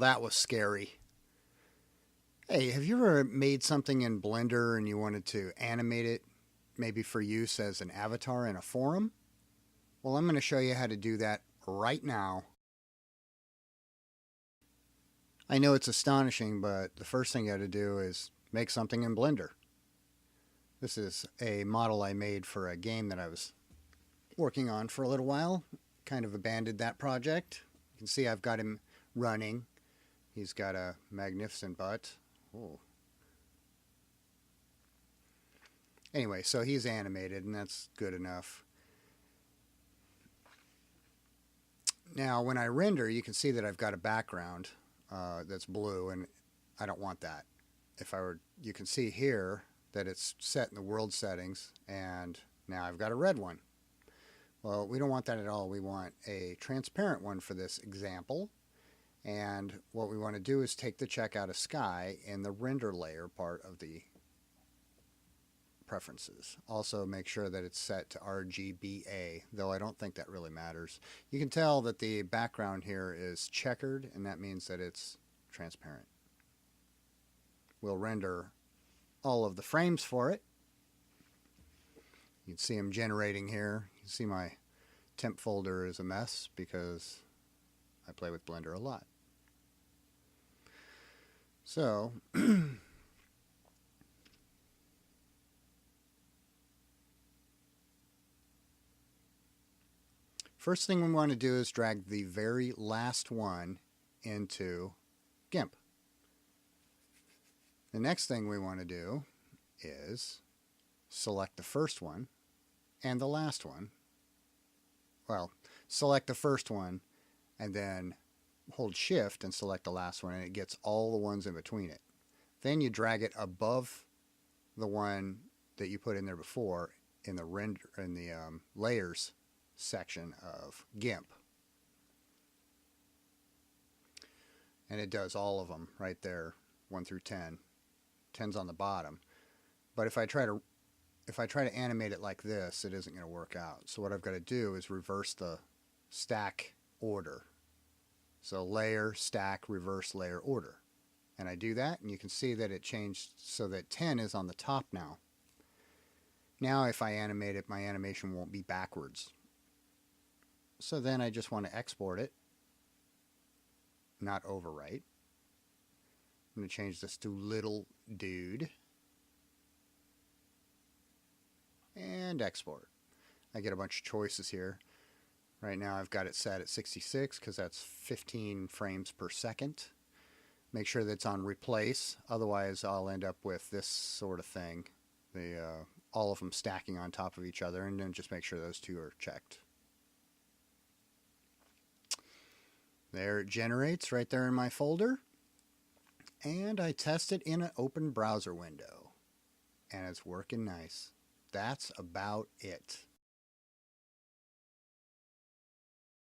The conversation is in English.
that was scary. Hey, have you ever made something in Blender and you wanted to animate it, maybe for use as an avatar in a forum? Well, I'm going to show you how to do that right now. I know it's astonishing, but the first thing you got to do is make something in Blender. This is a model I made for a game that I was working on for a little while. Kind of abandoned that project. You can see I've got him running. He's got a magnificent butt. Oh. Anyway, so he's animated, and that's good enough. Now, when I render, you can see that I've got a background that's blue, and I don't want that. You can see here that it's set in the world settings, and now I've got a red one. Well, we don't want that at all. We want a transparent one for this example. And what we want to do is take the check out of sky in the render layer part of the preferences. Also make sure that it's set to RGBA, though I don't think that really matters. You can tell that the background here is checkered, and that means that it's transparent. We'll render all of the frames for it. You can see them generating here. You can see my temp folder is a mess because I play with Blender a lot. So, first thing we want to do is drag the very last one into Gimp. The next thing we want to do is select the first one and the last one. Well, select the first one and then hold shift and select the last one, and it gets all the ones in between it. Then you drag it above the one that you put in there before in the layers section of Gimp. And it does all of them right there, 1 through 10. 10's on the bottom. But if I try to animate it like this, it isn't going to work out. So what I've got to do is reverse the stack order. So layer, stack, reverse layer order. And I do that, and you can see that it changed so that 10 is on the top now. Now if I animate it, my animation won't be backwards. So then I just want to export it, not overwrite. I'm going to change this to little dude. And export. I get a bunch of choices here. Right now I've got it set at 66 because that's 15 frames per second. Make sure that it's on replace, otherwise I'll end up with this sort of thing. All of them stacking on top of each other, and then just make sure those two are checked. There it generates right there in my folder. And I test it in an open browser window. And it's working nice. That's about it.